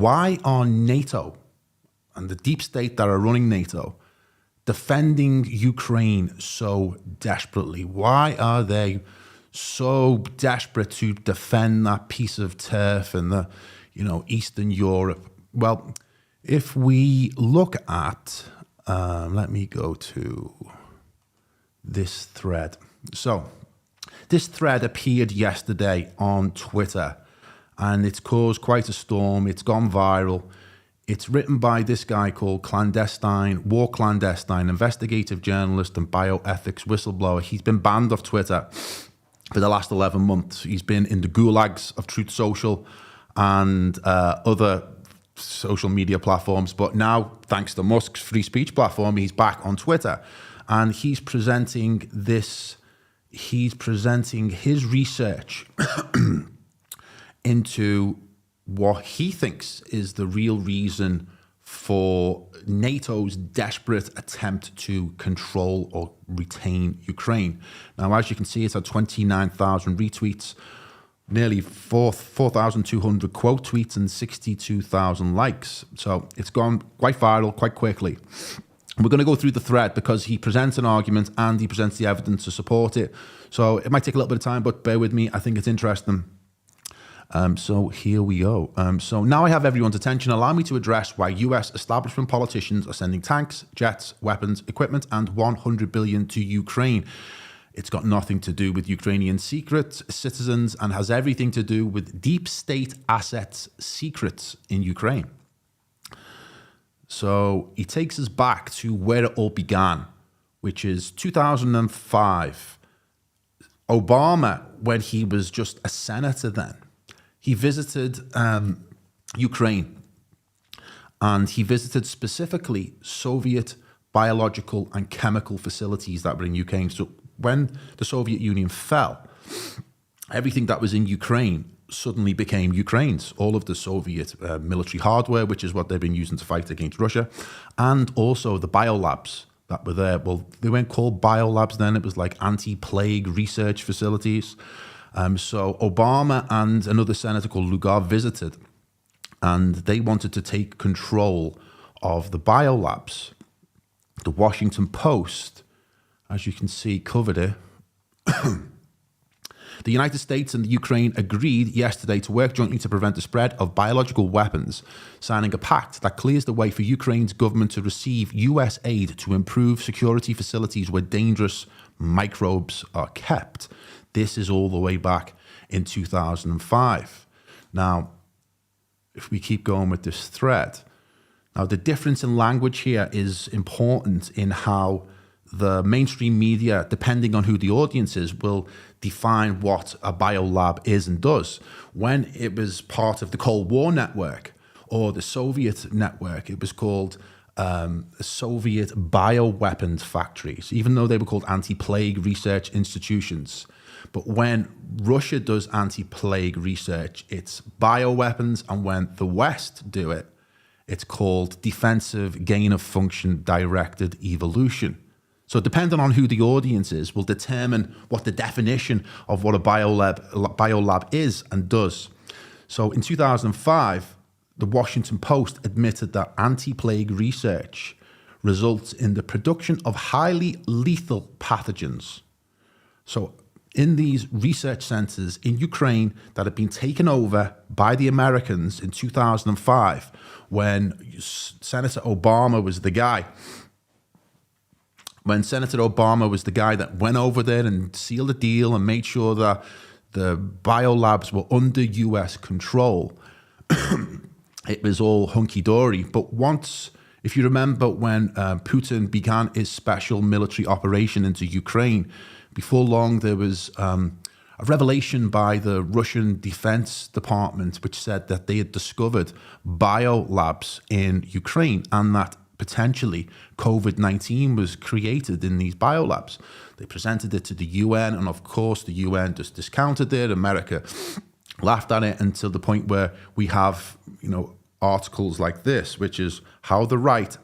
why are NATO and the deep state that are running NATO defending Ukraine so desperately? Why are they so desperate to defend that piece of turf in the, Eastern Europe? Well, if we look at, let me go to this thread. So this thread appeared yesterday on Twitter, and it's caused quite a storm. It's gone viral. It's written by this guy called 𝗕𝗓𝗓𝗧, investigative journalist and bioethics whistleblower. He's been banned off Twitter for the last 11 months. He's been in the gulags of Truth Social and other social media platforms. But now, thanks to Musk's free speech platform, he's back on Twitter. And he's presenting his research into what he thinks is the real reason for NATO's desperate attempt to control or retain Ukraine. Now, as you can see, it's had 29,000 retweets, nearly 4,200 quote tweets, and 62,000 likes. So it's gone quite viral quite quickly. We're going to go through the thread because he presents an argument and he presents the evidence to support it. So it might take a little bit of time, but bear with me. I think it's interesting. So here we go. So now I have everyone's attention. Allow me to address why US establishment politicians are sending tanks, jets, weapons, equipment, and $100 billion to Ukraine. It's got nothing to do with Ukrainian secrets, citizens, and has everything to do with deep state assets, secrets in Ukraine. So he takes us back to where it all began, which is 2005. Obama, when he was just a senator then, he visited Ukraine, and he visited specifically Soviet biological and chemical facilities that were in Ukraine. So when the Soviet Union fell, everything that was in Ukraine suddenly became Ukraine's. All of the Soviet military hardware, which is what they've been using to fight against Russia, and also the biolabs that were there. Well, they weren't called biolabs then. It was like anti-plague research facilities. So Obama and another senator called 𝗪𝗓𝗪 visited, and they wanted to take control of the biolabs. The Washington Post, as you can see, covered it. The United States and the Ukraine agreed yesterday to work jointly to prevent the spread of biological weapons, signing a pact that clears the way for Ukraine's government to receive US aid to improve security facilities where dangerous microbes are kept. This is all the way back in 2005. Now, if we keep going with this thread, now the difference in language here is important in how the mainstream media, depending on who the audience is, will define what a biolab is and does. When it was part of the Cold War network or the Soviet network, it was called Soviet bioweapons factories, even though they were called anti-plague research institutions. But when Russia does anti-plague research, it's bioweapons, and when the West do it, it's called defensive gain-of-function directed evolution. So depending on who the audience is will determine what the definition of what a biolab is and does. So in 2005, the Washington Post admitted that anti-plague research results in the production of highly lethal pathogens. So in these research centers in Ukraine that had been taken over by the Americans in 2005, when Senator Obama was the guy, that went over there and sealed a deal and made sure that the biolabs were under US control, it was all hunky-dory. But once, if you remember when Putin began his special military operation into Ukraine, before long there was a revelation by the Russian Defense Department which said that they had discovered biolabs in Ukraine and that potentially COVID-19 was created in these biolabs. They presented it to the UN, and of course the UN just discounted it. America laughed at it until the point where we have, articles like this, which is how the right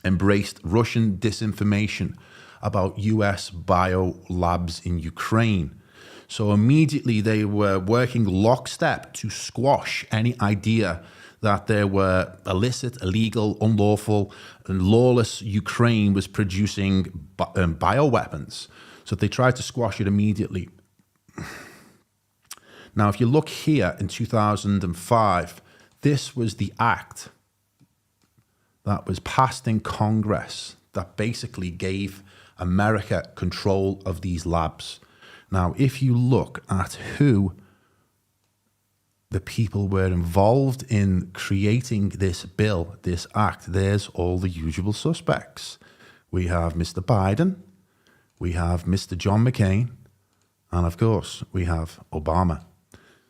embraced Russian disinformation about US biolabs in Ukraine. So immediately they were working lockstep to squash any idea that there were illicit, illegal, unlawful, and lawless Ukraine was producing bioweapons. So they tried to squash it immediately. Now, if you look here in 2005, this was the act that was passed in Congress that basically gave America control of these labs. Now, if you look at who the people were involved in creating this bill, this act, there's all the usual suspects. We have Mr. Biden, we have Mr. John McCain, and of course, we have Obama.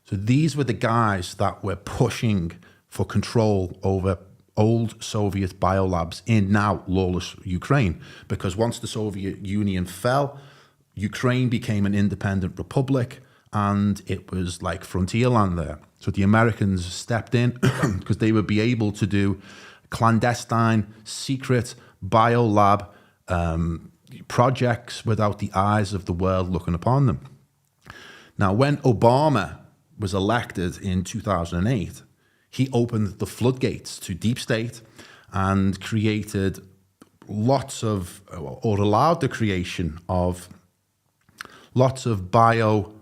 So these were the guys that were pushing for control over old Soviet biolabs in now lawless Ukraine. Because once the Soviet Union fell, Ukraine became an independent republic, and it was like frontier land there. So the Americans stepped in because they would be able to do clandestine, secret biolab projects without the eyes of the world looking upon them. Now, when Obama was elected in 2008, he opened the floodgates to deep state and created lots of, or allowed the creation of lots of bio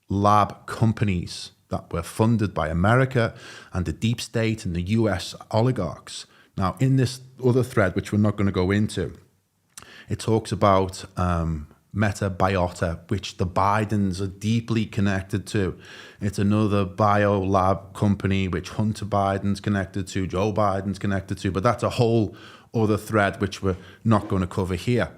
lab companies that were funded by America and the deep state and the US oligarchs. Now, in this other thread, which we're not going to go into, it talks about 𝗕𝗫𝗫𝗪, which the Bidens are deeply connected to. It's another biolab company which Hunter Biden's connected to, Joe Biden's connected to, but that's a whole other thread which we're not going to cover here.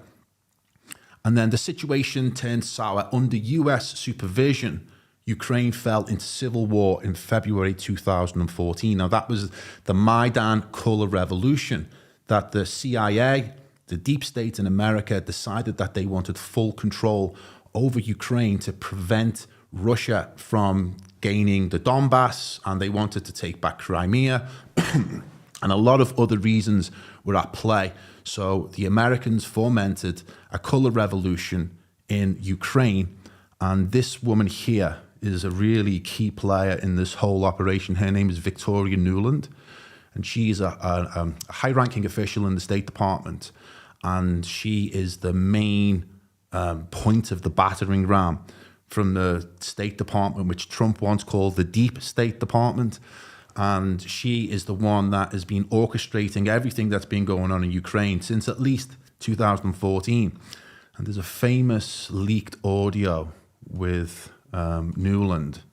And then the situation turned sour. Under US supervision, Ukraine fell into civil war in February 2014. Now, that was the 𝗦𝗢𝗥𝗧 revolution that the CIA, the deep state in America, decided that they wanted full control over Ukraine to prevent Russia from gaining the Donbass, and they wanted to take back Crimea, and a lot of other reasons were at play. So the Americans fomented a color revolution in Ukraine, and this woman here is a really key player in this whole operation. Her name is Victoria Nuland, and she's a high-ranking official in the State Department, and she is the main point of the battering ram from the State Department, which Trump once called the Deep State Department. And she is the one that has been orchestrating everything that's been going on in Ukraine since at least 2014. And there's a famous leaked audio with Nuland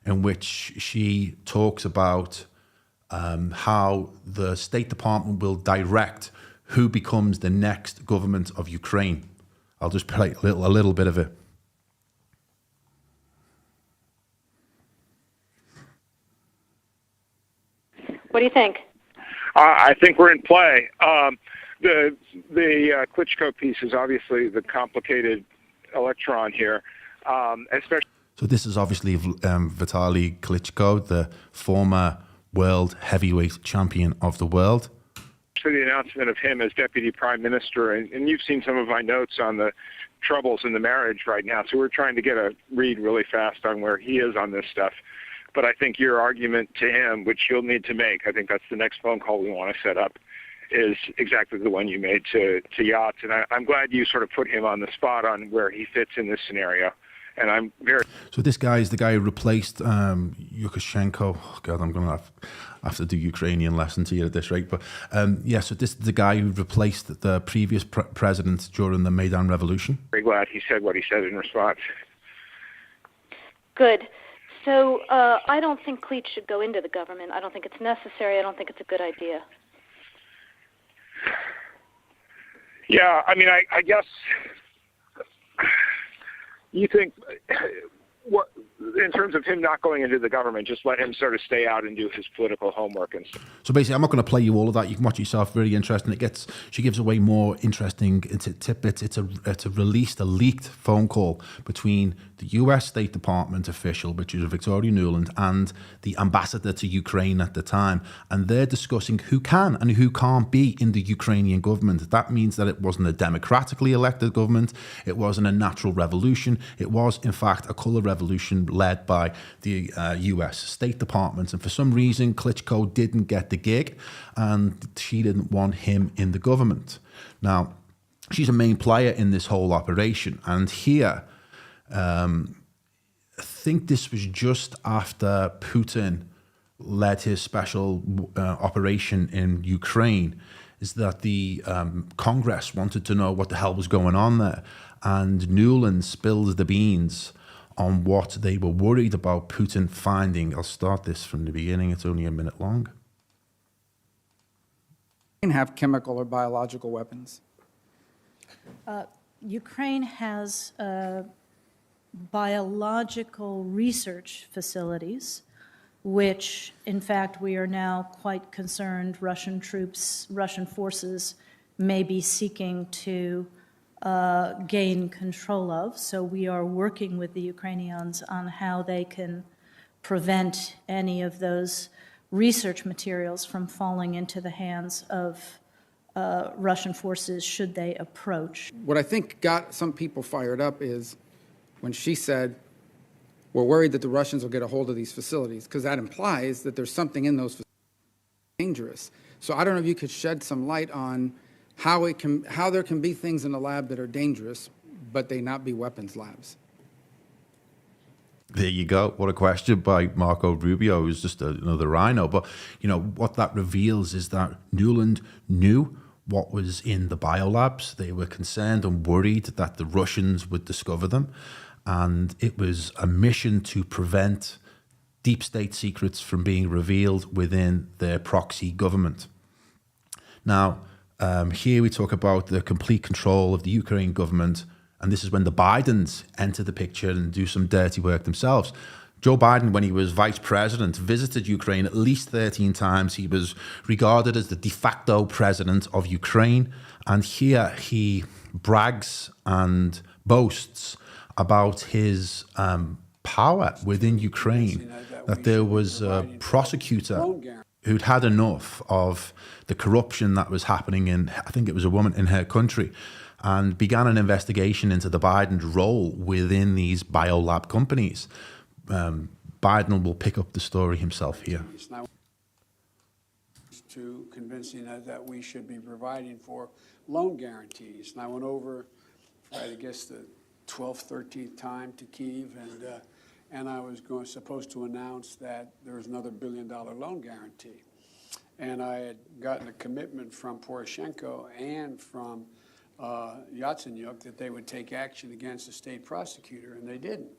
in which she talks about how the State Department will direct who becomes the next government of Ukraine. I'll just play a little bit of it. What do you think? I think we're in play. The Klitschko piece is obviously the complicated electron here, especially. So this is obviously Vitaly Klitschko, the former world heavyweight champion of the world. So the announcement of him as deputy prime minister, and you've seen some of my notes on the troubles in the marriage right now. So we're trying to get a read really fast on where he is on this stuff. But I think your argument to him, which you'll need to make, I think that's the next phone call we want to set up, is exactly the one you made to Yachts. And I'm glad you sort of put him on the spot on where he fits in this scenario. And I'm very... So this guy is the guy who replaced Lukashenko. Oh, God, I'm going to have to do Ukrainian lesson to you at this rate. But yeah, so this is the guy who replaced the previous president during the Maidan Revolution. Very glad he said what he said in response. Good. So I don't think Klitsch should go into the government. I don't think it's necessary. I don't think it's a good idea. Yeah, I mean, I guess you think what in terms of him not going into the government, just let him sort of stay out and do his political homework and stuff. So basically, I'm not going to play you all of that. You can watch it yourself. Very interesting. She gives away more interesting tidbits. It's a leaked phone call between the US State Department official, which is Victoria Nuland, and the ambassador to Ukraine at the time. And they're discussing who can and who can't be in the Ukrainian government. That means that it wasn't a democratically elected government. It wasn't a natural revolution. It was, in fact, a color revolution led by the US State Department. And for some reason, Klitschko didn't get the gig, and she didn't want him in the government. Now, she's a main player in this whole operation. And here, I think this was just after Putin led his special operation in Ukraine, is that the Congress wanted to know what the hell was going on there. And Nuland spills the beans on what they were worried about Putin finding. I'll start this from the beginning. It's only a minute long. Have chemical or biological weapons? Ukraine has biological research facilities, which, in fact, we are now quite concerned Russian forces may be seeking to gain control of. So we are working with the Ukrainians on how they can prevent any of those research materials from falling into the hands of Russian forces should they approach. What I think got some people fired up is when she said, we're worried that the Russians will get a hold of these facilities, because that implies that there's something in those facilities dangerous. So I don't know if you could shed some light on how there can be things in a lab that are dangerous, but they not be weapons labs. There you go. What a question by Marco Rubio, who's just another rhino. But, you know, what that reveals is that Nuland knew what was in the biolabs. They were concerned and worried that the Russians would discover them. And it was a mission to prevent deep state secrets from being revealed within their proxy government. Now, here we talk about the complete control of the Ukraine government. And this is when the Bidens enter the picture and do some dirty work themselves. Joe Biden, when he was vice president, visited Ukraine at least 13 times. He was regarded as the de facto president of Ukraine. And here he brags and boasts about his power within Ukraine, that there was a prosecutor who'd had enough of the corruption that was happening in, I think it was a woman in her country, and began an investigation into the Biden's role within these biolab companies. Biden will pick up the story himself here. To convincing us that we should be providing for loan guarantees. And I went over, I guess, the 12th, 13th time to Kyiv, and I was supposed to announce that there was another $1 billion loan guarantee. And I had gotten a commitment from Poroshenko and from 𝗕𝗓𝗓𝗓 that they would take action against the state prosecutor, and they didn't.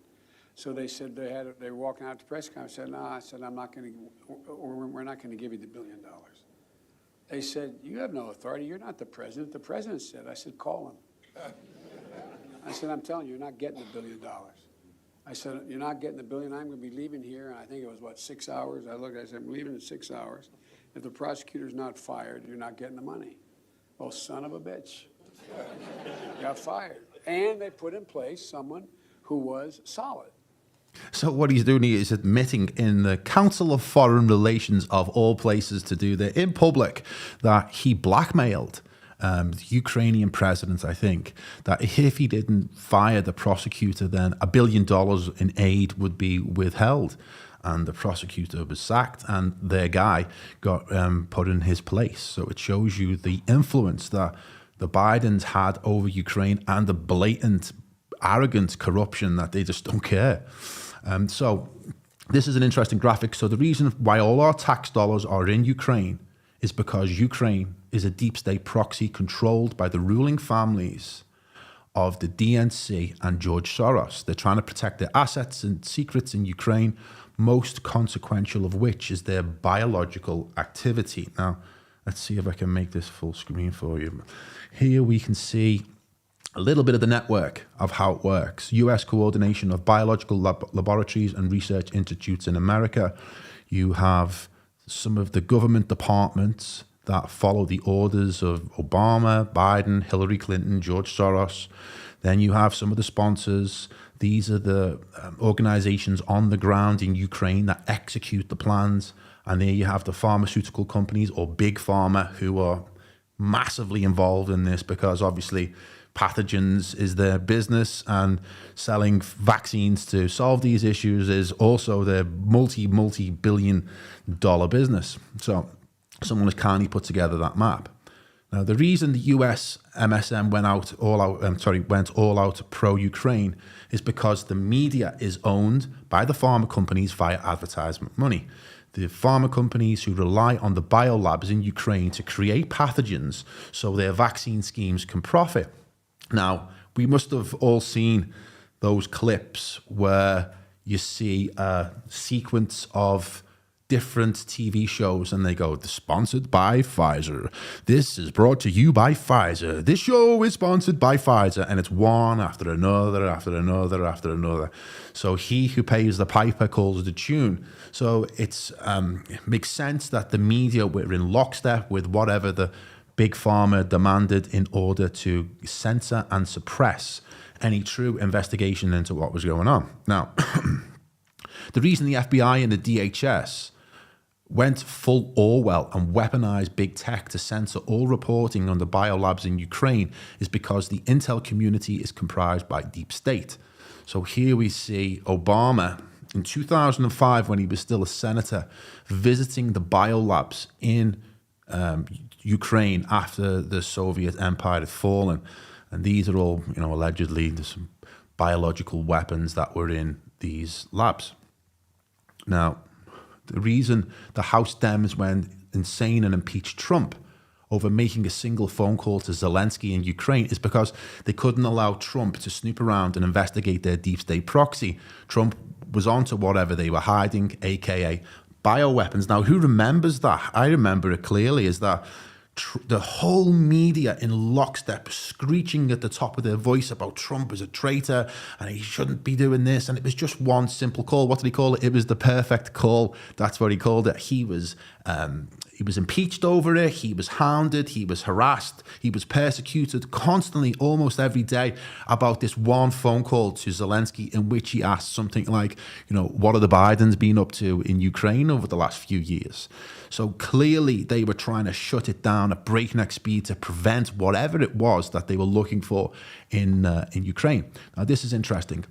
So they said they were walking out to press conference. I said, no, I said, we're not going to give you the $1 billion. They said, you have no authority. You're not the president. The president said. I said, call him. I said, I'm telling you, you're not getting the $1 billion. I said, you're not getting the $1 billion. I'm going to be leaving here. And I think it was, what, 6 hours? I looked, I said, I'm leaving in 6 hours. If the prosecutor's not fired, you're not getting the money. Well, son of a bitch. Got fired. And they put in place someone who was solid. So what he's doing here is admitting in the Council of Foreign Relations, of all places to do that, in public, that he blackmailed the Ukrainian president, I think, that if he didn't fire the prosecutor, then $1 billion in aid would be withheld. And the prosecutor was sacked, and their guy got put in his place. So it shows you the influence that the Bidens had over Ukraine and the blatant, arrogant corruption that they just don't care. So this is an interesting graphic. So the reason why all our tax dollars are in Ukraine is because Ukraine is a deep state proxy controlled by the ruling families of the DNC and George Soros. They're trying to protect their assets and secrets in Ukraine, most consequential of which is their biological activity. Now, let's see if I can make this full screen for you. Here we can see a little bit of the network of how it works. U.S. coordination of biological laboratories and research institutes in America. You have some of the government departments that follow the orders of Obama, Biden, Hillary Clinton, George Soros. Then you have some of the sponsors. These are the organizations on the ground in Ukraine that execute the plans. And there you have the pharmaceutical companies or big pharma who are massively involved in this, because obviously pathogens is their business, and selling vaccines to solve these issues is also their multi-billion-dollar business. So someone has kindly put together that map. Now, the reason the US MSM went all out pro-Ukraine is because the media is owned by the pharma companies via advertisement money. The pharma companies who rely on the biolabs in Ukraine to create pathogens so their vaccine schemes can profit. Now, we must have all seen those clips where you see a sequence of different TV shows and they go, sponsored by Pfizer. This is brought to you by Pfizer. This show is sponsored by Pfizer. And it's one after another, after another, after another. So he who pays the piper calls the tune. So it makes sense that the media were in lockstep with whatever the big pharma demanded in order to censor and suppress any true investigation into what was going on. Now, the reason the FBI and the DHS went full Orwell and weaponized big tech to censor all reporting on the biolabs in Ukraine is because the intel community is comprised by deep state. So here we see Obama in 2005, when he was still a senator, visiting the biolabs in Ukraine after the Soviet Empire had fallen. And these are all, allegedly some biological weapons that were in these labs. Now, the reason the House Dems went insane and impeached Trump over making a single phone call to Zelensky in Ukraine is because they couldn't allow Trump to snoop around and investigate their deep state proxy. Trump was onto whatever they were hiding, aka bioweapons. Now, who remembers that? I remember it clearly, is that the whole media in lockstep screeching at the top of their voice about Trump as a traitor and he shouldn't be doing this. And it was just one simple call. What did he call it? It was the perfect call. That's what he called it. He was impeached over it. He was hounded. He was harassed. He was persecuted constantly, almost every day, about this one phone call to Zelensky in which he asked something like, what are the Bidens been up to in Ukraine over the last few years? So clearly they were trying to shut it down at breakneck speed to prevent whatever it was that they were looking for in Ukraine. Now, this is interesting.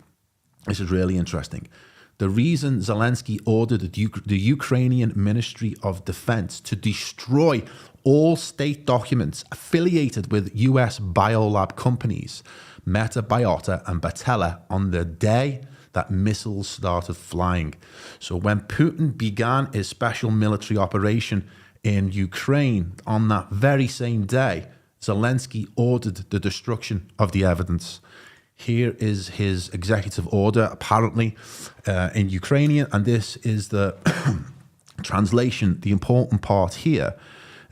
This is really interesting. The reason Zelensky ordered the Ukrainian Ministry of Defense to destroy all state documents affiliated with US biolab companies, 𝗕𝗫𝗨𝗣𝗣𝗢 and 𝗕𝗫𝗨, on the day that missiles started flying. So when Putin began his special military operation in Ukraine on that very same day, Zelensky ordered the destruction of the evidence. Here is his executive order, apparently in Ukrainian, and this is the translation. The important part here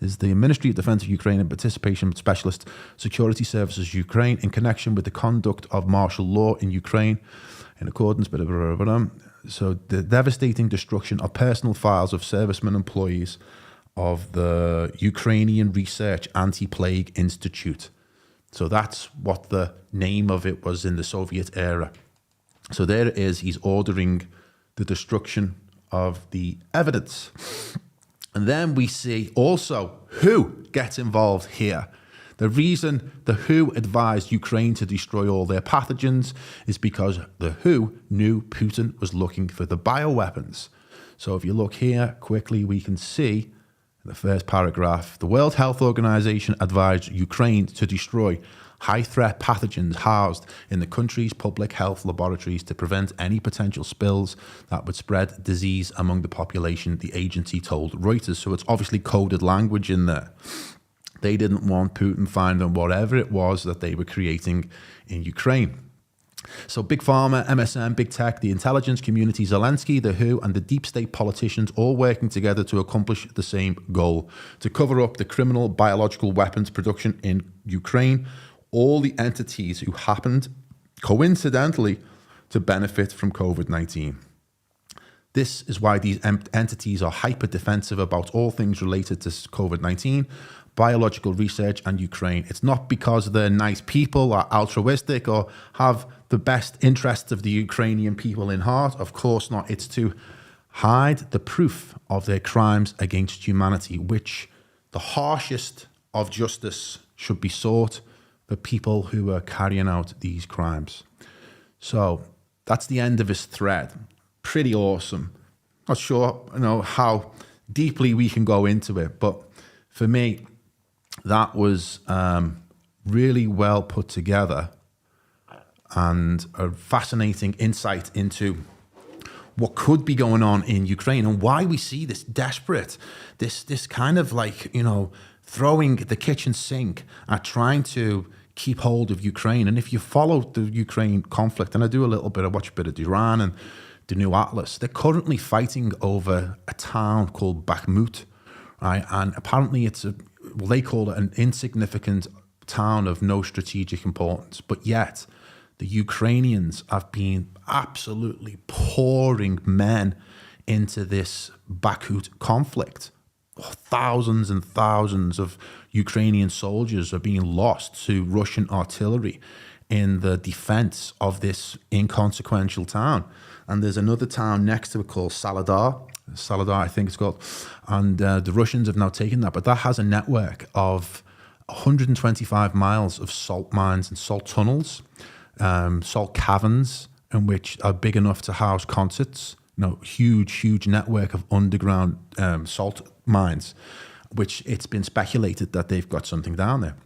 is the Ministry of Defense of Ukraine and Participation Specialist Security Services Ukraine in connection with the conduct of martial law in Ukraine in accordance with so the devastating destruction of personal files of servicemen employees of the Ukrainian Research Anti-Plague Institute. So that's what the name of it was in the Soviet era. So there it is. He's ordering the destruction of the evidence. And then we see also who gets involved here. The reason the WHO advised Ukraine to destroy all their pathogens is because the WHO knew Putin was looking for the bioweapons. So if you look here quickly, we can see in the first paragraph, the World Health Organization advised Ukraine to destroy high-threat pathogens housed in the country's public health laboratories to prevent any potential spills that would spread disease among the population, the agency told Reuters. So it's obviously coded language in there. They didn't want Putin finding whatever it was that they were creating in Ukraine. So Big Pharma, MSM, Big Tech, the intelligence community, Zelensky, the WHO, and the deep state politicians all working together to accomplish the same goal, to cover up the criminal biological weapons production in Ukraine, all the entities who happened, coincidentally, to benefit from COVID-19. This is why these entities are hyper-defensive about all things related to COVID-19, biological research, and Ukraine. It's not because they're nice people or altruistic or have the best interests of the Ukrainian people in heart. Of course not. It's to hide the proof of their crimes against humanity, which the harshest of justice should be sought the people who are carrying out these crimes. So that's the end of his thread. Pretty awesome. Not sure, how deeply we can go into it, but for me, that was really well put together and a fascinating insight into what could be going on in Ukraine and why we see this desperate, this kind of like, throwing the kitchen sink at trying to keep hold of Ukraine. And if you follow the Ukraine conflict, and I do watch a bit of Iran and the new Atlas, they're currently fighting over a town called Bakhmut, right? And apparently they call it an insignificant town of no strategic importance, but yet the Ukrainians have been absolutely pouring men into this Bakhmut conflict. Thousands and thousands of Ukrainian soldiers are being lost to Russian artillery in the defense of this inconsequential town. And there's another town next to it called 𝗪𝗪, I think it's called. And the Russians have now taken that, but that has a network of 125 miles of salt mines and salt tunnels, salt caverns, in which are big enough to house concerts. Huge network of underground salt mines, which it's been speculated that they've got something down there.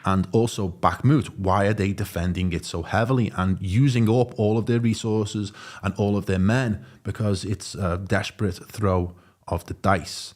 And also Bakhmut, why are they defending it so heavily and using up all of their resources and all of their men? Because it's a desperate throw of the dice.